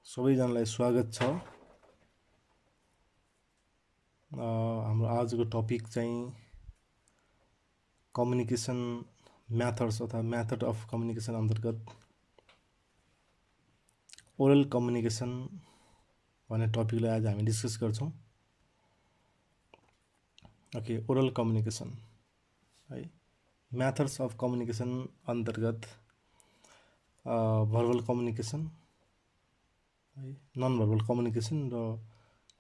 सबैजनालाई स्वागत छ। हाम्रो आजको टपिक चाहिँ कम्युनिकेसन मेथड्स अथवा मेथड अफ कम्युनिकेसन अन्तर्गत ओरल कम्युनिकेसन भन्ने टपिकलाई आज हामी डिस्कस गर्छौँ। ओके, ओरल कम्युनिकेसन है, मेथड्स अफ कम्युनिकेसन अन्तर्गत भर्बल कम्युनिकेसन है, नन भर्बल कम्युनिकेसन र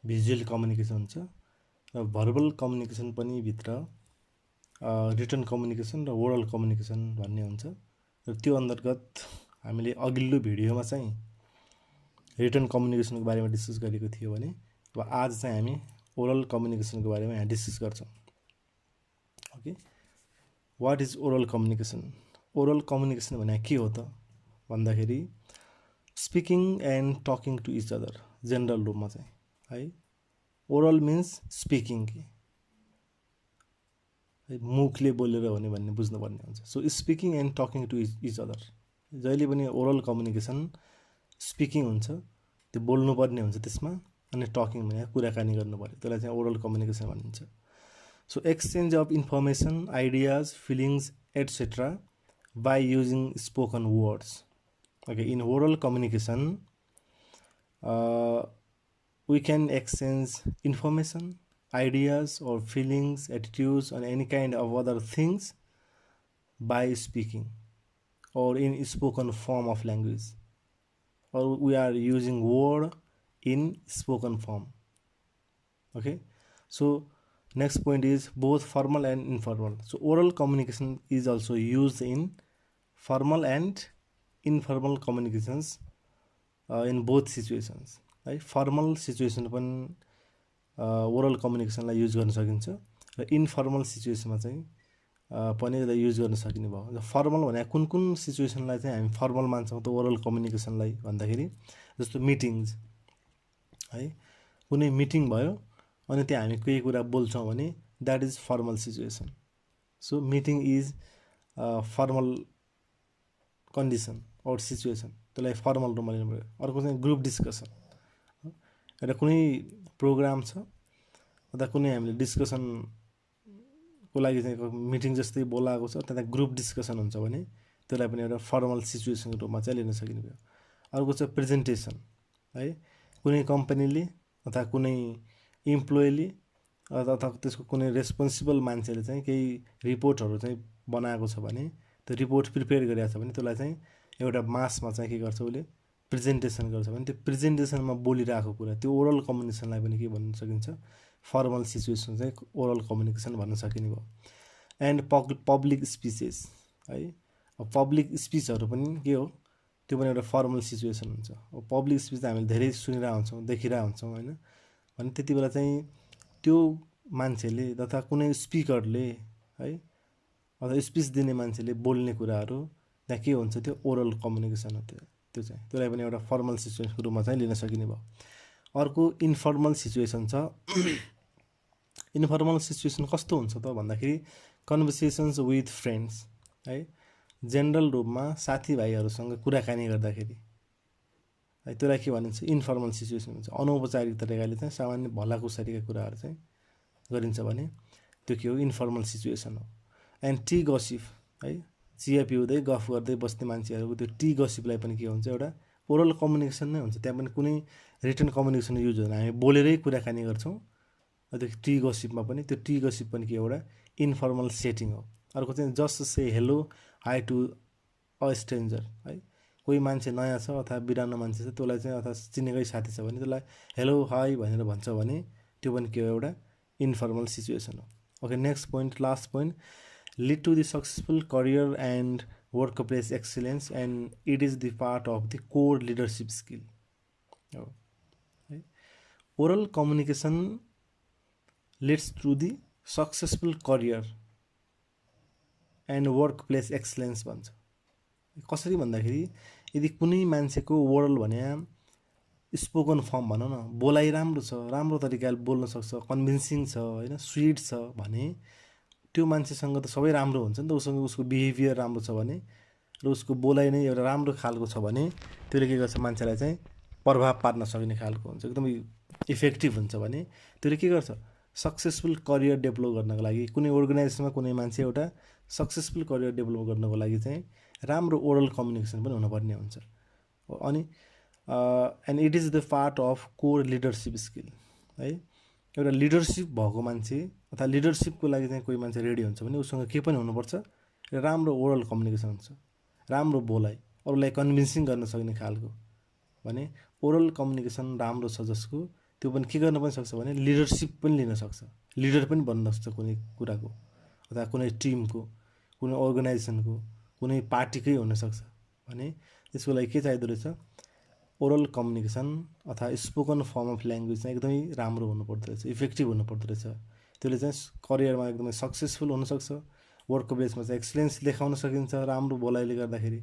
भिजुअल कम्युनिकेसन हुन्छ र भर्बल कम्युनिकेसन पनि भित्र रिटन कम्युनिकेसन र ओरल कम्युनिकेसन भन्ने हुन्छ र त्यो अन्तर्गत हामीले अघिल्लो भिडियोमा चाहिँ रिटन कम्युनिकेसनको बारेमा डिस्कस गरेको थियो भने अब आज चाहिँ हामी ओरल कम्युनिकेसनको बारेमा यहाँ डिस्कस गर्छौँ। Okay, what is oral communication? Oral communication भने के हो त भन्दाखेरि speaking and talking to each other, general रूपमा चाहिँ है। ओरल मिन्स स्पिकिङ कि मुखले बोलेर भने भन्ने बुझ्नुपर्ने हुन्छ। So speaking and talking to each other, जहिले पनि ओरल कम्युनिकेसन स्पिकिङ हुन्छ, त्यो बोल्नुपर्ने हुन्छ त्यसमा, अनि टकिङ भने कुराकानी गर्नु पर्यो, त्यसलाई चाहिँ ओरल कम्युनिकेसन भनिन्छ। So exchange of information, ideas, feelings etcetera by using spoken words. Okay, in oral communication, we can exchange information, ideas or feelings, attitudes and any kind of other things by speaking or in spoken form of language, or we are using word in spoken form. Okay, so next point is both formal and informal. So oral communication is also used in formal and informal communications in both situations है। Formal situation पनि oral कम्युनिकेसनलाई use गर्न सकिन्छ र informal सिचुएसनमा चाहिँ पनि यसलाई use गर्न सकिने भयो। फर्मल भने कुन कुन सिचुएसनलाई चाहिँ हामी फर्मल मान्छौँ त ओरल कम्युनिकेसनलाई भन्दाखेरि, जस्तो मिटिङ्स है, कुनै मिटिङ भयो अनि त्यहाँ हामी केही कुरा बोल्छौँ भने that is formal situation. So meeting is formal condition और सिचुएसन, त्यसलाई फर्मल रूपमा लिनु पऱ्यो। अर्को चाहिँ ग्रुप डिस्कसन, एउटा कुनै प्रोग्राम छ अथवा कुनै हामीले डिस्कसनको लागि चाहिँ मिटिङ जस्तै बोलाएको छ, त्यहाँ ग्रुप डिस्कसन हुन्छ भने त्यसलाई पनि एउटा फर्मल सिचुएसनको रूपमा चाहिँ लिन सकिने भयो। अर्को चाहिँ प्रेजेन्टेसन है, कुनै कम्पनीले अथवा कुनै इम्प्लोइले अथवा त्यसको कुनै रेस्पोन्सिबल मान्छेले चाहिँ केही रिपोर्टहरू चाहिँ बनाएको छ भने, त्यो रिपोर्ट प्रिपेयर गरिरहेको छ भने त्यसलाई चाहिँ एउटा मासमा चाहिँ के गर्छ, उसले प्रेजेन्टेसन गर्छ भने त्यो प्रेजेन्टेसनमा बोलिरहेको कुरा, त्यो ओरल कम्युनिकेसनलाई पनि के भन्न सकिन्छ, फर्मल सिचुएसन चाहिँ ओरल कम्युनिकेसन भन्न सकिने भयो। एन्ड पब्लिक स्पिचेस है, अब पब्लिक स्पिचहरू पनि के हो, त्यो पनि एउटा फर्मल सिचुएसन हुन्छ। अब पब्लिक स्पिच हामीले धेरै सुनिरहेको हुन्छौँ, देखिरहेको हुन्छौँ होइन, भने त्यति बेला चाहिँ त्यो मान्छेले तथा कुनै स्पिकरले है अथवा स्पिच दिने मान्छेले बोल्ने कुराहरू त्यहाँ के हुन्छ, त्यो ओरल कम्युनिकेसन हो। त्यो चाहिँ त्यसलाई पनि एउटा फर्मल सिचुएसनको रूपमा चाहिँ लिन सकिने भयो। अर्को इन्फर्मल सिचुएसन छ। इन्फर्मल सिचुएसन कस्तो हुन्छ त भन्दाखेरि कन्भर्सेसन्स विथ फ्रेन्ड्स है, जेनरल रूपमा साथीभाइहरूसँग कुराकानी गर्दाखेरि है, त्यसलाई के भनिन्छ, इन्फर्मल सिचुएसन हुन्छ। अनौपचारिक तरिकाले चाहिँ सामान्य भलाकुसारीका कुराहरू चाहिँ गरिन्छ भने त्यो के हो, इन्फर्मल सिचुएसन हो। एन्ड टी गसिप है, चिया पिउँदै गफ गर्दै बस्ने मान्छेहरूको त्यो टी गसिपलाई पनि के हुन्छ, एउटा ओरल कम्युनिकेसन नै हुन्छ। त्यहाँ पनि कुनै रिटन कम्युनिकेसन युज हुँदैन, हामी बोलेरै कुराकानी गर्छौँ। त्यो टी गसिपमा पनि त्यो टी गसिप पनि के एउटा इन्फर्मल सेटिङ हो। अर्को चाहिँ just say hello hi to a stranger है, कोही मान्छे नयाँ छ अथवा बिरानो मान्छे छ, त्यसलाई चाहिँ अथवा चिनेकै साथी छ भने त्यसलाई हेलो हाई भनेर भन्छ भने त्यो पनि के हो, एउटा इन्फर्मल सिचुएसन हो। Okay, next point, last point, lead to the successful career and workplace excellence, and it is the part of the core leadership skill. Oral communication leads to the successful career and workplace excellence भन्छ। कसरी भन्दाखेरि यदि कुनै मान्छेको oral भने spoken form भनौँ न, बोलाइ राम्रो छ, राम्रो तरिकाले बोल्न सक्छ, कन्भिन्सिङ छ होइन, स्विट छ भने त्यो मान्छेसँग त सबै राम्रो हुन्छ नि त। उसँग उसको बिहेभियर राम्रो छ भने र उसको बोलाइ नै एउटा राम्रो खालको छ भने त्यसले के गर्छ, मान्छेलाई चाहिँ प्रभाव पार्न सक्ने खालको हुन्छ, एकदमै इफेक्टिभ हुन्छ भने त्यसले के गर्छ, सक्सेसफुल करियर डेभलप गर्नको लागि कुनै अर्गनाइजेसनमा कुनै मान्छे एउटा सक्सेसफुल करियर डेभलप गर्नको लागि चाहिँ राम्रो ओरल कम्युनिकेसन पनि हुनुपर्ने हुन्छ। अनि and it is the part of core leadership skill है। एउटा लिडरसिप भएको मान्छे अथवा लिडरसिपको लागि चाहिँ कोही मान्छे रेडी हुन्छ भने उसँग के पनि हुनुपर्छ, राम्रो ओरल कम्युनिकेसन हुन्छ, राम्रो बोलाइ, अरूलाई कन्भिन्सिङ गर्न सक्ने खालको। भने ओरल कम्युनिकेसन राम्रो छ जसको त्यो पनि के गर्न पनि सक्छ भने लिडरसिप पनि लिन सक्छ, लिडर पनि बन्न सक्छ कुनै कुराको अथवा कुनै टिमको, कुनै अर्गनाइजेसनको, कुनै पार्टीकै हुनसक्छ। भने त्यसको लागि के चाहिँदो रहेछ, ओरल कम्युनिकेसन अथवा स्पोकन फर्म अफ ल्याङ्ग्वेज चाहिँ एकदमै राम्रो हुनुपर्दो रहेछ, इफेक्टिभ हुनुपर्दो रहेछ। त्यसले चाहिँ करियरमा एकदमै सक्सेसफुल हुनसक्छ, वर्क प्लेसमा चाहिँ एक्सलेन्स देखाउन सकिन्छ राम्रो बोलाइले गर्दाखेरि।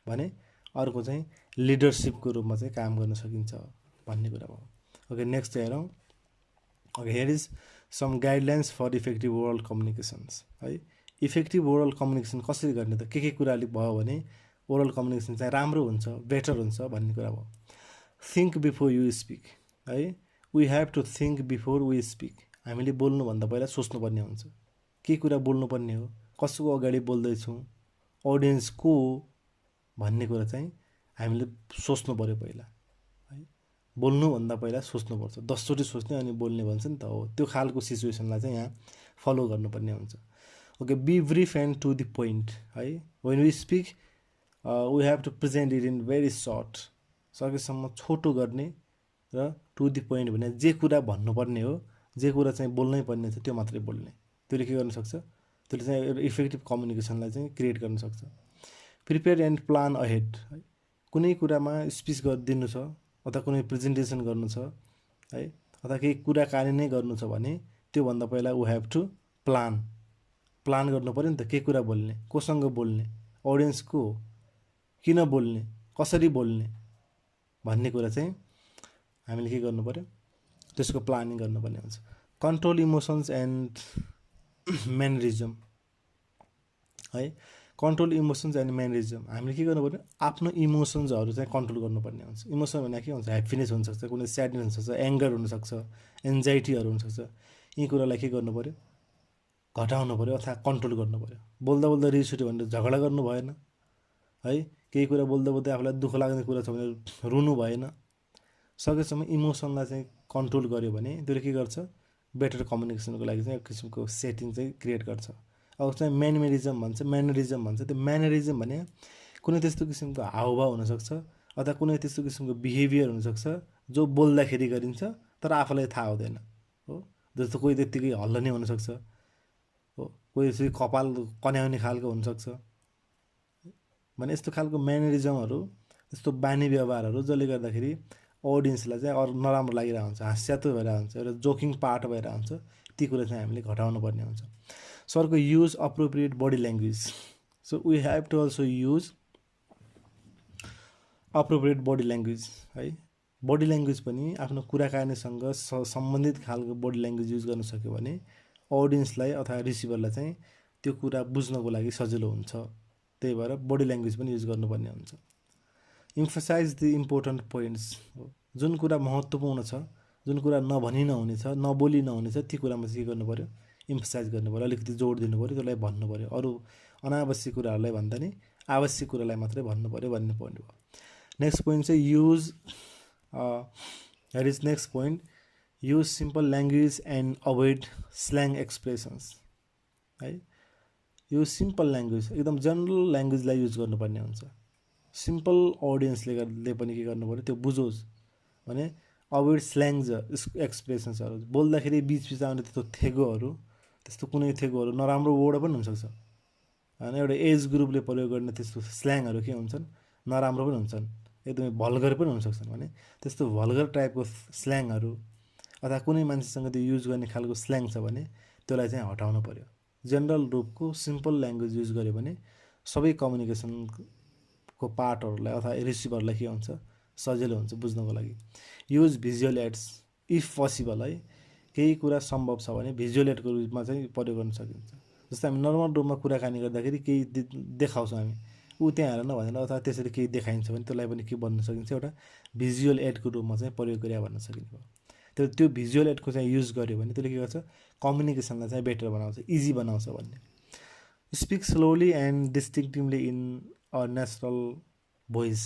भने अर्को चाहिँ लिडरसिपको रूपमा चाहिँ काम गर्न सकिन्छ भन्ने कुरा भयो। ओके, नेक्स्ट चाहिँ हेरौँ। Okay, here is some guidelines for effective oral communications है। इफेक्टिभ ओरल कम्युनिकेसन कसरी गर्ने त, के कुराले भयो भने ओरल कम्युनिकेसन चाहिँ राम्रो हुन्छ, बेटर हुन्छ भन्ने कुरा भयो। थिङ्क बिफोर यु स्पिक है, we have to think before we speak. हामीले बोल्नुभन्दा पहिला सोच्नुपर्ने हुन्छ, के कुरा बोल्नुपर्ने हो, कसको अगाडि बोल्दैछौँ, अडियन्स को हो भन्ने कुरा चाहिँ हामीले सोच्नु पऱ्यो पहिला है। बोल्नुभन्दा पहिला सोच्नुपर्छ, 10चोटि सोच्ने अनि बोल्ने भन्छ नि त, हो त्यो खालको सिचुएसनलाई चाहिँ यहाँ फलो गर्नुपर्ने हुन्छ। Okay, be brief and to the point है। When we speak we have to present it in very short, सकेसम्म छोटो गर्ने र टु द पोइन्ट भने जे कुरा भन्नुपर्ने हो, जे कुरा चाहिँ बोल्नै पर्ने छ त्यो मात्रै बोल्ने। त्यसले के गर्न सक्छ, त्यसले चाहिँ एउटा इफेक्टिभ कम्युनिकेसनलाई चाहिँ क्रिएट गर्न सक्छ। प्रिपेयर एन्ड प्लान अहेड है, कुनै कुरामा स्पिच गरिदिनु छ अथवा कुनै प्रेजेन्टेसन गर्नु छ है, अथवा केही कुराकानी नै गर्नु छ भने त्योभन्दा पहिला वी हेभ टु प्लान गर्नु पऱ्यो नि त, के कुरा बोल्ने, कोसँग बोल्ने, अडियन्स को हो, किन बोल्ने, कसरी बोल्ने भन्ने कुरा चाहिँ हामीले के गर्नु पऱ्यो, त्यसको प्लानिङ गर्नुपर्ने हुन्छ। कन्ट्रोल इमोसन्स एन्ड म्यानरिजम है। कन्ट्रोल इमोसन्स एन्ड म्यानरिजम, हामीले के गर्नु पर्यो, आफ्नो इमोसन्सहरू चाहिँ कन्ट्रोल गर्नुपर्ने हुन्छ। इमोसन भने के हुन्छ, ह्याप्पिनेस हुनसक्छ, कुनै स्याडनेस हुनसक्छ, एङ्गर हुनसक्छ, एन्जाइटीहरू हुनसक्छ। यी कुरालाई के गर्नु पऱ्यो, घटाउनु पऱ्यो अथवा कन्ट्रोल गर्नु पऱ्यो। बोल्दा बोल्दा रिस उठ्यो भने झगडा गर्नु भएन है, केही कुरा बोल्दा बोल्दै आफूलाई दुःख लाग्ने कुरा छ भने रुनु भएन। सकेसम्म इमोसनलाई चाहिँ कन्ट्रोल गर्यो भने त्यसले के गर्छ, बेटर कम्युनिकेसनको लागि चाहिँ एक किसिमको सेटिङ चाहिँ क्रिएट गर्छ। अब चाहिँ म्यानरिजम भन्छ। त्यो म्यानरिजम भने कुनै त्यस्तो किसिमको हावभाव हुनसक्छ अथवा कुनै त्यस्तो किसिमको बिहेभियर हुनसक्छ जो बोल्दाखेरि गरिन्छ तर आफूलाई थाहा हुँदैन हो। जस्तो कोही त्यत्तिकै हल्लने हुनसक्छ हो, कोही चाहिँ कपाल कन्याउने खालको हुनसक्छ। भने यस्तो खालको म्यानरिजमहरू, यस्तो बानी व्यवहारहरू जसले गर्दाखेरि अडियन्सलाई चाहिँ अरू नराम्रो लागिरहेको हुन्छ, हास्यातो भइरहेको हुन्छ, एउटा जोकिङ पार्ट भइरहेको हुन्छ। ती कुरा चाहिँ हामीले घटाउनु पर्ने हुन्छ। सो अर्को, use appropriate body language. So we have to also use appropriate body language है। बडी ल्याङ्ग्वेज पनि आफ्नो कुराकानीसँग सम्बन्धित खालको बडी ल्याङ्ग्वेज युज गर्न सक्यो भने अडियन्सलाई अथवा रिसिभरलाई चाहिँ त्यो कुरा बुझ्नको लागि सजिलो हुन्छ। त्यही भएर बडी ल्याङ्ग्वेज पनि युज गर्नुपर्ने हुन्छ। इम्फसाइज द इम्पोर्टेन्ट पोइन्ट्स, जुन कुरा महत्त्वपूर्ण छ, जुन कुरा नभनी नहुने छ, नबोली नहुने छ, ती कुरामा चाहिँ के गर्नु पऱ्यो, इम्फसाइज गर्नु पऱ्यो, अलिकति जोड दिनु पऱ्यो, त्यसलाई भन्नु पऱ्यो। अरू अनावश्यक कुराहरूलाई भन्दा नि आवश्यक कुरालाई मात्रै भन्नु पऱ्यो भन्ने पोइन्ट भयो। नेक्स्ट पोइन्ट चाहिँ use, here is next point, use simple language and avoid slang expressions है। यो सिम्पल ल्याङ्ग्वेज, एकदम जनरल ल्याङ्ग्वेजलाई युज गर्नुपर्ने हुन्छ। सिम्पल अडियन्सले पनि के गर्नु पऱ्यो, त्यो बुझोस् भने अभोइड स्ल्याङ्स एक्सप्रेसन्सहरू। बोल्दाखेरि बिचबिच आउने त्यस्तो थेगोहरू, त्यस्तो कुनै थेगोहरू नराम्रो वर्ड पनि हुनसक्छ होइन। एउटा एज ग्रुपले प्रयोग गर्ने त्यस्तो स्ल्याङहरू के हुन्छन्, नराम्रो पनि हुन्छन्, एकदमै भल्गर पनि हुनसक्छन्। भने त्यस्तो भल्गर टाइपको स्ल्याङहरू अथवा कुनै मान्छेसँग त्यो युज गर्ने खालको स्ल्याङ छ भने त्यसलाई चाहिँ हटाउनु पऱ्यो। जेनरल रूपको सिम्पल ल्याङ्ग्वेज युज गर्यो भने सबै कम्युनिकेसनको पार्टहरूलाई अथवा रिसिभरलाई के हुन्छ, सजिलो हुन्छ बुझ्नको लागि। Use visual aids if possible है। केही कुरा सम्भव छ भने भिजुअल एडको रूपमा चाहिँ प्रयोग गर्न सकिन्छ। जस्तै हामी नर्मल रूपमा कुराकानी गर्दाखेरि केही देखाउँछौँ हामी, ऊ त्यहाँ हेर न भनेर अथवा त्यसरी केही देखाइन्छ भने त्यसलाई पनि के भन्न सकिन्छ, एउटा भिजुअल एडको रूपमा चाहिँ प्रयोग गरे भन्न सकिन्छ। त्यो भिजुअल एडको चाहिँ युज गर्यो भने त्यसले के गर्छ, कम्युनिकेसनलाई चाहिँ बेटर बनाउँछ, इजी बनाउँछ भन्ने। Speak slowly and distinctively in a natural voice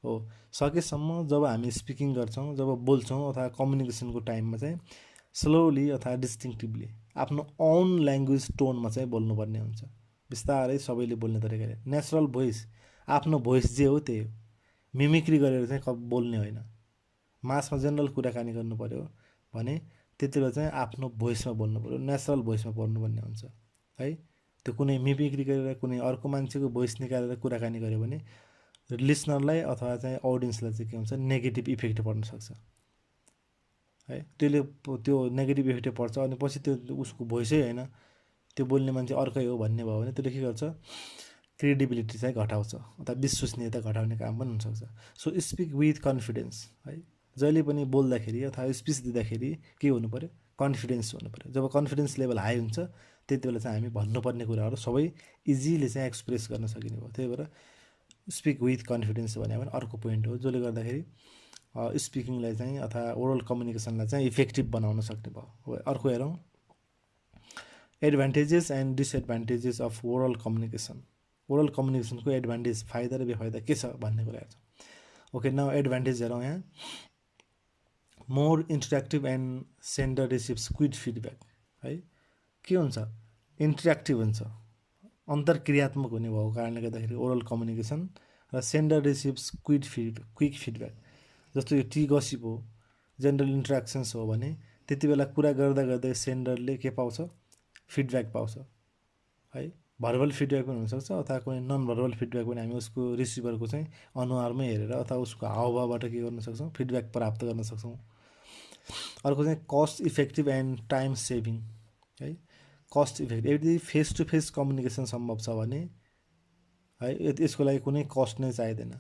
हो। सकेसम्म जब हामी स्पिकिङ गर्छौँ, जब बोल्छौँ अथवा कम्युनिकेसनको टाइममा चाहिँ स्लोली अथवा डिस्टिङटिभली आफ्नो ओन ल्याङ्ग्वेज टोनमा चाहिँ बोल्नुपर्ने हुन्छ, बिस्तारै सबैले बोल्ने तरिकाले। नेचुरल भोइस, आफ्नो भोइस जे हो त्यही हो, मिमिक्री गरेर चाहिँ बोल्ने होइन। मासमा जेनरल कुराकानी गर्नु पऱ्यो भने त्यति बेला चाहिँ आफ्नो भोइसमा बोल्नु पऱ्यो, नेचुरल भोइसमा बोल्नुपर्ने हुन्छ है। त्यो कुनै मिमिक्री गरेर कुनै अर्को मान्छेको भोइस निकालेर कुराकानी गर्यो भने लिसनरलाई अथवा चाहिँ अडियन्सलाई चाहिँ के हुन्छ, नेगेटिभ इफेक्ट पर्न सक्छ है। त्यो नेगेटिभ इफेक्ट पर्छ अनि पछि त्यो उसको भोइसै होइन, त्यो बोल्ने मान्छे अर्कै हो भन्ने भयो भने त्यसले के गर्छ, क्रेडिबिलिटी चाहिँ घटाउँछ अथवा विश्वसनीयता घटाउने काम पनि हुनसक्छ। सो स्पिक विथ कन्फिडेन्स है। जहिले पनि बोल्दाखेरि अथवा स्पिच दिँदाखेरि के हुनु पऱ्यो, कन्फिडेन्स हुनु पऱ्यो। जब कन्फिडेन्स लेभल हाई हुन्छ त्यति बेला चाहिँ हामी भन्नुपर्ने कुराहरू सबै इजिली चाहिँ एक्सप्रेस गर्न सकिने भयो। त्यही भएर स्पिक विथ कन्फिडेन्स भन्यो भने अर्को पोइन्ट हो, जसले गर्दाखेरि स्पिकिङलाई चाहिँ अथवा ओरल कम्युनिकेसनलाई चाहिँ इफेक्टिभ बनाउन सक्ने भयो। अर्को हेरौँ, advantages and disadvantages of oral communication. Oral कम्युनिकेसनको एडभान्टेज, फाइदा र बेफाइदा के छ भन्ने कुरा हेर्छौँ। ओके, नाउ एडभान्टेज हेरौँ यहाँ। More interactive and sender receives quick feedback है। के हुन्छ, इन्टरेक्टिभ हुन्छ, अन्तर्क्रियात्मक हुने भएको कारणले गर्दाखेरि ओरल कम्युनिकेसन, र सेन्डर रिसिभ्स क्विक फिडब्याक। जस्तो यो टी गसिप हो, जेनरल इन्ट्रेक्सन्स हो भने त्यति बेला कुरा गर्दा गर्दै सेन्डरले के पाउँछ, फिडब्याक पाउँछ है। भर्बल फिडब्याक पनि हुनसक्छ अथवा कुनै नन भर्बल फिडब्याक पनि हामी उसको रिसिभरको चाहिँ अनुहारमै हेरेर अथवा उसको हावभावबाट के गर्न सक्छौँ, फिडब्याक प्राप्त गर्न सक्छौँ। अर्को चाहिँ cost effective and time saving है। कस्ट इफेक्टिभ, यदि फेस टु फेस कम्युनिकेसन सम्भव छ भने है यसको लागि कुनै कस्ट नै चाहिँदैन,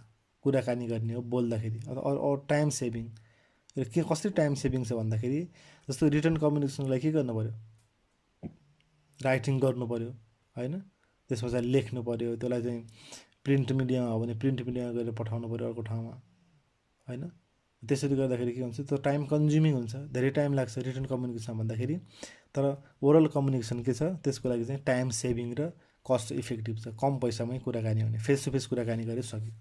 कुराकानी गर्ने हो बोल्दाखेरि। अथवा टाइम सेभिङ, के कसरी टाइम सेभिङ छ भन्दाखेरि जस्तो रिटर्न कम्युनिकेसनको लागि के गर्नु पऱ्यो, राइटिङ गर्नु पऱ्यो होइन, त्यस पछाडि लेख्नु पऱ्यो, त्यसलाई चाहिँ प्रिन्ट मिडियामा हो भने प्रिन्ट मिडियामा गएर पठाउनु पऱ्यो अर्को ठाउँमा होइन। त्यसरी गर्दाखेरि के हुन्छ, त्यो टाइम कन्ज्युमिङ हुन्छ, धेरै टाइम लाग्छ रिटर्न कम्युनिकेसन भन्दाखेरि। तर ओरल कम्युनिकेसन के छ, त्यसको लागि चाहिँ टाइम सेभिङ र कस्ट इफेक्टिभ छ, कम पैसामै कुराकानी हुने, फेस टु फेस कुराकानी गरे सक्यो।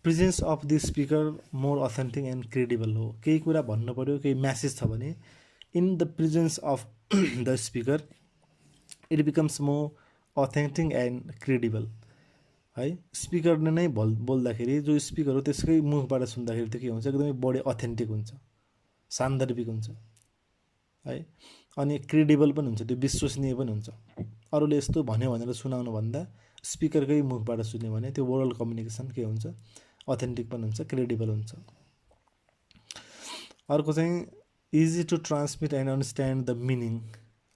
Presence of the speaker more authentic and credible हो। केही कुरा भन्नु पऱ्यो, केही म्यासेज छ भने in the presence of the speaker it becomes more authentic and credible है। स्पिकरले नै बोल्दाखेरि जो स्पिकर हो त्यसकै मुखबाट सुन्दाखेरि त्यो के हुन्छ, एकदमै बढी अथेन्टिक हुन्छ, सान्दर्भिक हुन्छ है। अनि क्रेडिबल पनि हुन्छ, त्यो विश्वसनीय पनि हुन्छ। अरूले यस्तो भन्यो भनेर सुनाउनु भन्दा स्पिकरकै मुखबाट सुन्यो भने त्यो ओरल कम्युनिकेसन के हुन्छ, अथेन्टिक पनि हुन्छ, क्रेडिबल हुन्छ। अर्को चाहिँ easy to transmit and understand the meaning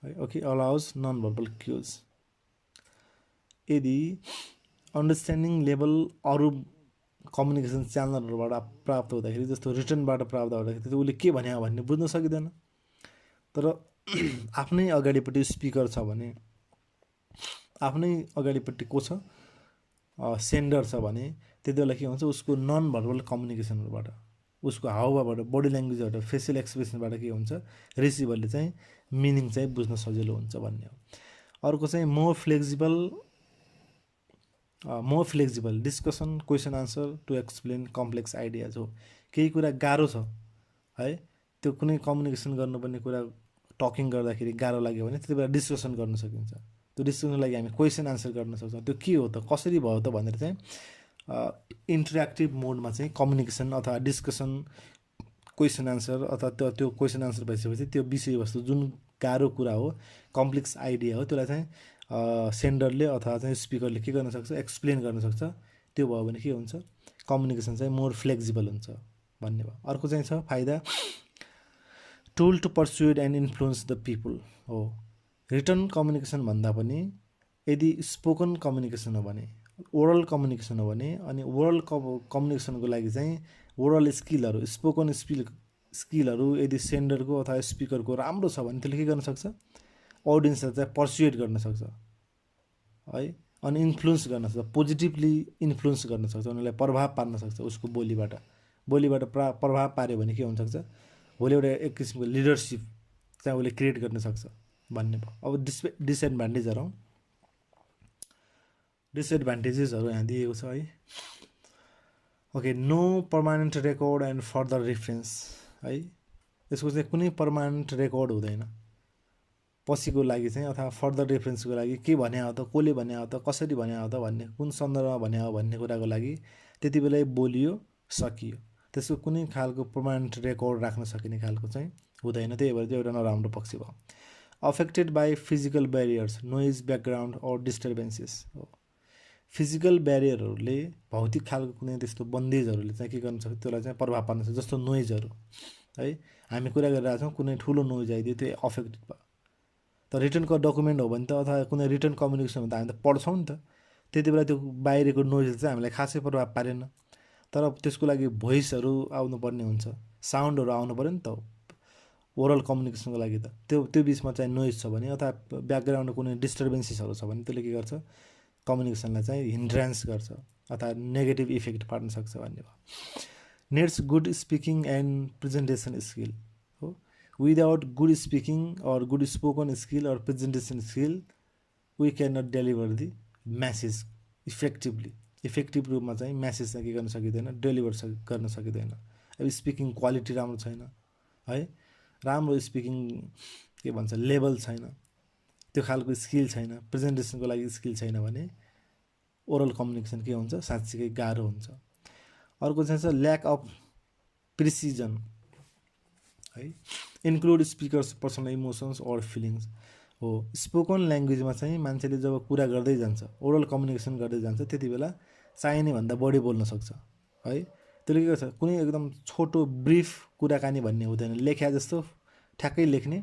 है। Okay, allows non verbal cues. यदि अन्डरस्ट्यान्डिङ लेभल अरू कम्युनिकेसन च्यानलहरूबाट प्राप्त हुँदाखेरि, जस्तो रिटर्नबाट प्राप्त हुँदाखेरि त्यो उसले के भन्यो भन्ने बुझ्न सकिँदैन। तर आफ्नै अगाडिपट्टि स्पिकर छ भने, आफ्नै अगाडिपट्टि को छ, सेन्डर छ भने त्यति बेला के हुन्छ, उसको नन भर्बल कम्युनिकेसनहरूबाट, उसको हावभावबाट, बडी ल्याङ्ग्वेजबाट, फेसियल एक्सप्रेसनबाट के हुन्छ, रिसिभरले चाहिँ मिनिङ चाहिँ बुझ्न सजिलो हुन्छ भन्ने हो। अर्को चाहिँ more flexible discussion question answer to explain complex ideas हो। केही कुरा गाह्रो छ है, त्यो कुनै कम्युनिकेसन गर्नुपर्ने कुरा टकिङ गर्दाखेरि गाह्रो लाग्यो भने त्यति बेला डिस्कसन गर्न सकिन्छ। त्यो डिस्कसनको लागि हामी क्वेसन आन्सर गर्न सक्छौँ। त्यो के हो त, कसरी भयो त भनेर चाहिँ इन्टरेक्टिभ मोडमा चाहिँ कम्युनिकेसन अथवा डिस्कसन, क्वेसन आन्सर अथवा त्यो क्वेसन आन्सर भइसकेपछि त्यो विषयवस्तु जुन गाह्रो कुरा हो, कम्प्लेक्स आइडिया हो, त्यसलाई चाहिँ सेन्डरले अथवा चाहिँ स्पिकरले के गर्न सक्छ, एक्सप्लेन गर्न सक्छ। त्यो भयो भने के हुन्छ, कम्युनिकेसन चाहिँ मोर फ्लेक्सिबल हुन्छ भन्ने भयो। अर्को चाहिँ छ फाइदा, tool to persuade and influence the people हो। रिटर्न कम्युनिकेसन भन्दा पनि यदि स्पोकन कम्युनिकेसन हो भने, ओरल कम्युनिकेसन हो भने, अनि ओरल कम्युनिकेसनको लागि चाहिँ ओरल स्किलहरू, स्पोकन स्किलहरू यदि सेन्डरको अथवा स्पिकरको राम्रो छ भने त्यसले के गर्न सक्छ, अडियन्सलाई चाहिँ पर्सुएड गर्न सक्छ है। अनि इन्फ्लुएन्स गर्न सक्छ, पोजिटिभली इन्फ्लुएन्स गर्न सक्छ, उनीहरूलाई प्रभाव पार्न सक्छ उसको बोलीबाट प्रभाव पार्यो भने के हुनसक्छ, भोलि एउटा एक किसिमको लिडरसिप चाहिँ उसले क्रिएट गर्न सक्छ भन्ने भयो। अब डिसएडभान्टेजेसहरू यहाँ दिएको छ है। Okay, no permanent record and further reference है, यसको चाहिँ कुनै पर्मानेन्ट रेकर्ड हुँदैन पछिको लागि चाहिँ, अथवा फर्दर रेफरेन्सको लागि के भने हो त, कसले भने हो त, कसरी भने हो त भन्ने, कुन सन्दर्भमा भने हो भन्ने कुराको लागि त्यति बेलै बोलियो सकियो, त्यसको कुनै खालको पर्मानेन्ट रेकर्ड राख्न सकिने खालको चाहिँ हुँदैन। त्यही भएर चाहिँ एउटा नराम्रो पक्ष भयो। Affected by physical barriers, noise, background और डिस्टर्बेन्सेस हो। फिजिकल ब्यारियरहरूले, भौतिक खालको कुनै त्यस्तो बन्देजहरूले चाहिँ के गर्न सक्छ, त्यसलाई चाहिँ प्रभाव पार्न सक्छ। जस्तो नोइजहरू है, हामी कुरा गरिरहेको छौँ, कुनै ठुलो नोइज आइदियो, त्यो अफेक्टेड भयो। त रिटर्नको डकुमेन्ट हो भने त, अथवा कुनै रिटर्न कम्युनिकेसन हो भने त हामी त पढ्छौँ नि त, त्यति बेला त्यो बाहिरको नोइजले चाहिँ हामीलाई खासै प्रभाव पारेन। तर त्यसको लागि भोइसहरू आउनुपर्ने हुन्छ, साउन्डहरू आउनु पऱ्यो नि त ओरल कम्युनिकेसनको लागि त। त्यो बिचमा चाहिँ नोइज छ भने, अथवा ब्याकग्राउन्डमा कुनै डिस्टर्बेन्सेसहरू छ भने त्यसले के गर्छ, कम्युनिकेसनलाई चाहिँ हिन्ड्रान्स गर्छ अथवा नेगेटिभ इफेक्ट पार्न सक्छ भन्ने भयो। Needs good speaking and presentation skill हो। Without good speaking or good spoken skill or presentation skill we can not deliver the message effectively. Effective रूपमा चाहिँ म्यासेज चाहिँ के गर्न सकिँदैन, डेलिभर गर्न सकिँदैन। अब स्पिकिङ क्वालिटी राम्रो छैन है, राम्रो स्पिकिङ के भन्छ लेभल छैन, त्यो खालको स्किल छैन, प्रेजेन्टेसनको लागि स्किल छैन भने ओरल कम्युनिकेसन के हुन्छ, साँच्चीकै गाह्रो हुन्छ। अर्को चाहिँ छ ल्याक अफ प्रिसिजन है, इन्क्लुड स्पिकर्स पर्सनल इमोसन्स और फिलिङ्स हो। स्पोकन ल्याङ्ग्वेजमा चाहिँ मान्छेले जब कुरा गर्दै जान्छ, ओरल कम्युनिकेसन गर्दै जान्छ, त्यति बेला चाहिने भन्दा बढी बोल्न सक्छ है। त्यसले के गर्छ, कुनै एकदम छोटो ब्रिफ कुराकानी भन्ने हुँदैन, लेख्या जस्तो ठ्याक्कै लेख्ने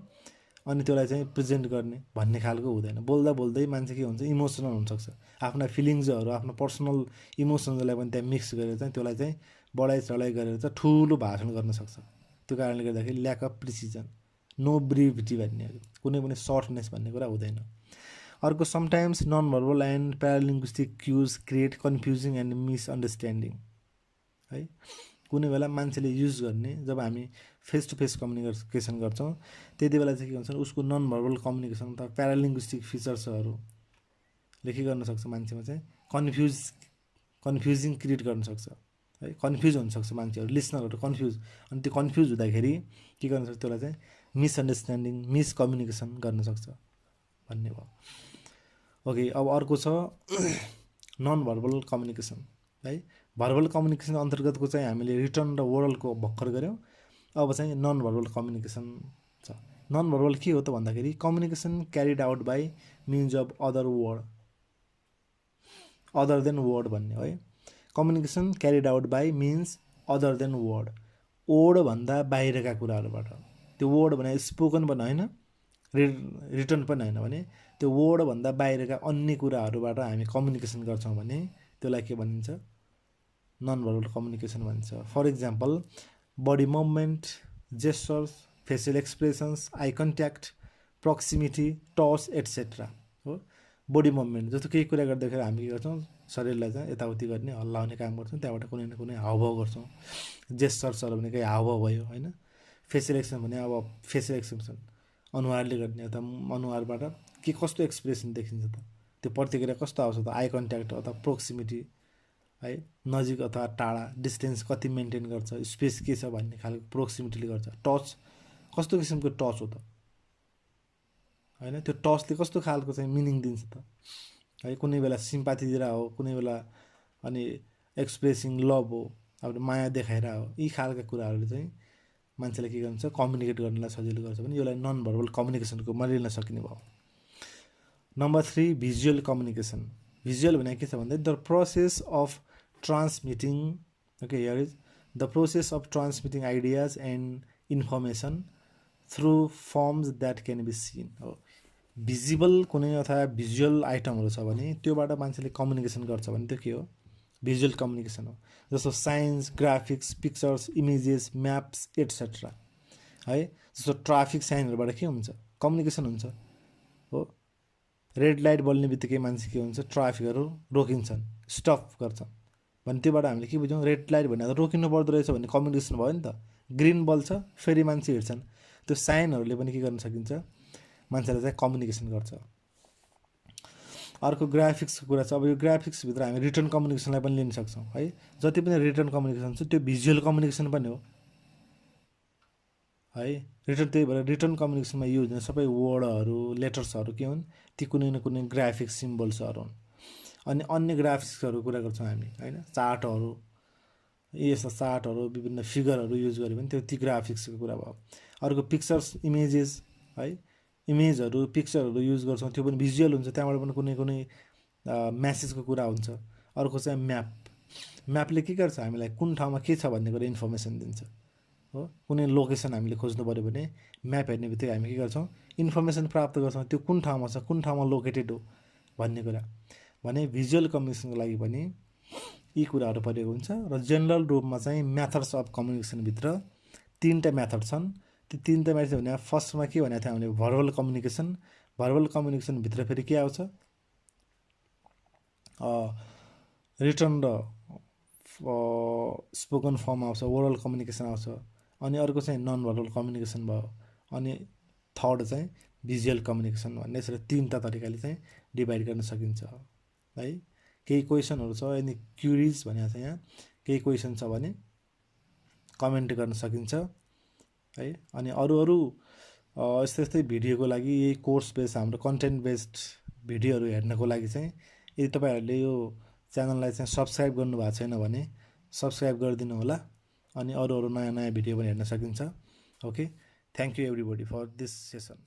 अनि त्यसलाई चाहिँ प्रेजेन्ट गर्ने भन्ने खालको हुँदैन। बोल्दा बोल्दै मान्छे के हुन्छ, इमोसनल हुनसक्छ, आफ्ना फिलिङ्सहरू, आफ्नो पर्सनल इमोसन्सलाई पनि त्यहाँ मिक्स गरेर चाहिँ त्यसलाई चाहिँ बढाइ चढाइ गरेर चाहिँ ठुलो भाषण गर्न सक्छ। त्यो कारणले गर्दाखेरि lack of precision, no brevity भन्नेहरू, कुनै पनि सर्टनेस भन्ने कुरा हुँदैन। अर्को sometimes non verbal and paralinguistic cues create confusing and misunderstanding है। कुनै बेला मान्छेले युज गर्ने, जब हामी फेस टु फेस कम्युनिकेसन गर्छौँ त्यति बेला चाहिँ के हुन्छ, उसको नन भर्बल कम्युनिकेसन अथवा प्यारालिङ्ग्विस्टिक फिचर्सहरूले के गर्न सक्छ, मान्छेमा चाहिँ कन्फ्युजिङ क्रिएट गर्न सक्छ है। कन्फ्युज हुनसक्छ मान्छेहरू, लिसनरहरू कन्फ्युज, अनि त्यो कन्फ्युज हुँदाखेरि के गर्न सक्छ, त्यसलाई चाहिँ मिसअन्डरस्ट्यान्डिङ, मिसकम्युनिकेसन गर्न सक्छ भन्ने भयो। ओके, अब अर्को छ नन भर्बल कम्युनिकेसन है। भर्बल कम्युनिकेसन अन्तर्गतको चाहिँ हामीले रिटर्न र ओरलको भर्खर गऱ्यौँ। अब चाहिँ नन भर्बल कम्युनिकेसन छ। नन भर्बल के हो त भन्दाखेरि communication carried out by means of other than word भन्ने है। Communication carried out by means other than word भन्दा बाहिरका कुराहरूबाट। त्यो वर्ड भने स्पोकन पनि होइन, रिटर्न पनि होइन भने त्यो वर्डभन्दा बाहिरका अन्य कुराहरूबाट हामी कम्युनिकेसन गर्छौँ भने त्यसलाई के भनिन्छ, नन भर्बल कम्युनिकेसन भनिन्छ। For example body movement, gestures, facial expressions, eye contact, proximity, touch etcetera हो। बडी मुभमेन्ट जस्तो केही कुरा गर्दाखेरि हामी के गर्छौँ, शरीरलाई चाहिँ यताउति गर्ने, हल्लाउने काम गर्छौँ, त्यहाँबाट कुनै न कुनै हावभाव गर्छौँ। जेस्चर्सहरू भने केही हावभाव भयो होइन। फेसियल एक्सप्रेसन भने अब फेसियल एक्सप्रेसन अनुहारले गर्ने, अथवा अनुहारबाट के कस्तो एक्सप्रेसन देखिन्छ त, त्यो प्रतिक्रिया कस्तो आउँछ त। आई कन्ट्याक्ट अथवा प्रोक्सिमिटी है, नजिक अथवा टाढा, डिस्टेन्स कति मेन्टेन गर्छ, स्पेस के छ भन्ने खालको प्रोक्सिमिटीले गर्छ। टच कस्तो किसिमको टच हो त होइन, त्यो टचले कस्तो खालको चाहिँ मिनिङ दिन्छ त है। कुनै बेला सिम्पाथी दिएर हो, कुनै बेला अनि एक्सप्रेसिङ लभ हो, अब माया देखाएर हो। यी खालका कुराहरूले चाहिँ मान्छेले के गर्छ, कम्युनिकेट गर्नलाई सजिलो गर्छ भने यसलाई नन भर्बल कम्युनिकेसनकोमा लिन सकिने भयो। Number 3 visual communication. भिजुअल भने के छ भन्दा the process of transmitting, okay here is the process of transmitting ideas and information through forms that can be seen हो। भिजिबल कुनै अथवा भिजुअल आइटमहरू छ भने त्योबाट मान्छेले कम्युनिकेसन गर्छ भने त्यो के हो, भिजुअल कम्युनिकेसन हो। जस्तो science, graphics, pictures, images, Maps etcetera है। जस्तो ट्राफिक साइनहरूबाट के हुन्छ, कम्युनिकेसन हुन्छ हो। रेड लाइट बल्ने बित्तिकै मान्छे के हुन्छ, ट्राफिकहरू रोकिन्छन्, स्टप गर्छन् भने त्योबाट हामीले के बुझ्यौँ, रेड लाइट भने त रोकिनु पर्दो रहेछ भन्ने कम्युनिकेसन भयो नि त। ग्रिन बल्छ फेरि मान्छे हिँड्छन्, त्यो साइनहरूले पनि के गर्न सकिन्छ, मान्छेलाई चाहिँ कम्युनिकेसन गर्छ। अर्को ग्राफिक्सको कुरा छ। अब यो ग्राफिक्सभित्र हामी रिटर्न कम्युनिकेसनलाई पनि लिन सक्छौँ है। जति पनि रिटर्न कम्युनिकेसन छ त्यो भिजुअल कम्युनिकेसन पनि हो है। रिटर्न, त्यही भएर रिटर्न कम्युनिकेसनमा युज हुने सबै वर्डहरू, लेटर्सहरू के हुन्, ती कुनै न कुनै ग्राफिक्स सिम्बल्सहरू हुन्। अनि अन्य ग्राफिक्सहरू कुरा गर्छौँ हामी होइन, चार्टहरू, यस्ता चार्टहरू, विभिन्न फिगरहरू युज गऱ्यो भने त्यो ती ग्राफिक्सको कुरा भयो। अर्को पिक्चर्स, इमेजेस है, इमेजहरू, पिक्चरहरू युज गर्छौँ, त्यो पनि भिजुअल हुन्छ, त्यहाँबाट पनि कुनै कुनै म्यासेजको कुरा हुन्छ। अर्को चाहिँ म्याप। म्यापले के गर्छ, हामीलाई कुन ठाउँमा के छ भन्ने कुरा इन्फर्मेसन दिन्छ हो। कुनै लोकेसन हामीले खोज्नु पऱ्यो भने म्याप हेर्ने बित्तिकै हामी के गर्छौँ, इन्फर्मेसन प्राप्त गर्छौँ, त्यो कुन ठाउँमा छ, कुन ठाउँमा लोकेटेड हो भन्ने कुरा। भने भिजुअल कम्युनिकेसनको लागि पनि यी कुराहरू प्रयोग हुन्छ। र जेनरल रूपमा चाहिँ मेथड्स अफ कम्युनिकेसनभित्र 3टा मेथड छन्। त्यो 3टा मेथड भने फर्स्टमा के भनेको थियो हामीले, भर्बल कम्युनिकेसन। भर्बल कम्युनिकेसनभित्र फेरि के आउँछ, रिटर्न र स्पोकन फर्म आउँछ, ओरल कम्युनिकेसन आउँछ। अनि अर्को चाहिँ नन भर्बल कम्युनिकेसन भयो। अनि थर्ड चाहिँ भिजुअल कम्युनिकेसन भन्ने। यसरी 3टा तरिकाले चाहिँ डिभाइड गर्न सकिन्छ है। केही क्वेसनहरू छ, यदि क्युरिज भनेको छ, यहाँ केही क्वेसन छ भने कमेन्ट गर्न सकिन्छ है। अनि अरू यस्तै भिडियोको लागि, यही कोर्स बेस्ड हाम्रो कन्टेन्ट बेस्ड भिडियोहरू हेर्नको लागि चाहिँ यदि तपाईँहरूले यो च्यानललाई चाहिँ सब्सक्राइब गर्नुभएको छैन भने सब्सक्राइब गरिदिनु होला। अनि अरू नयाँ भिडियो पनि हेर्न सकिन्छ। Okay, thank you everybody for this session.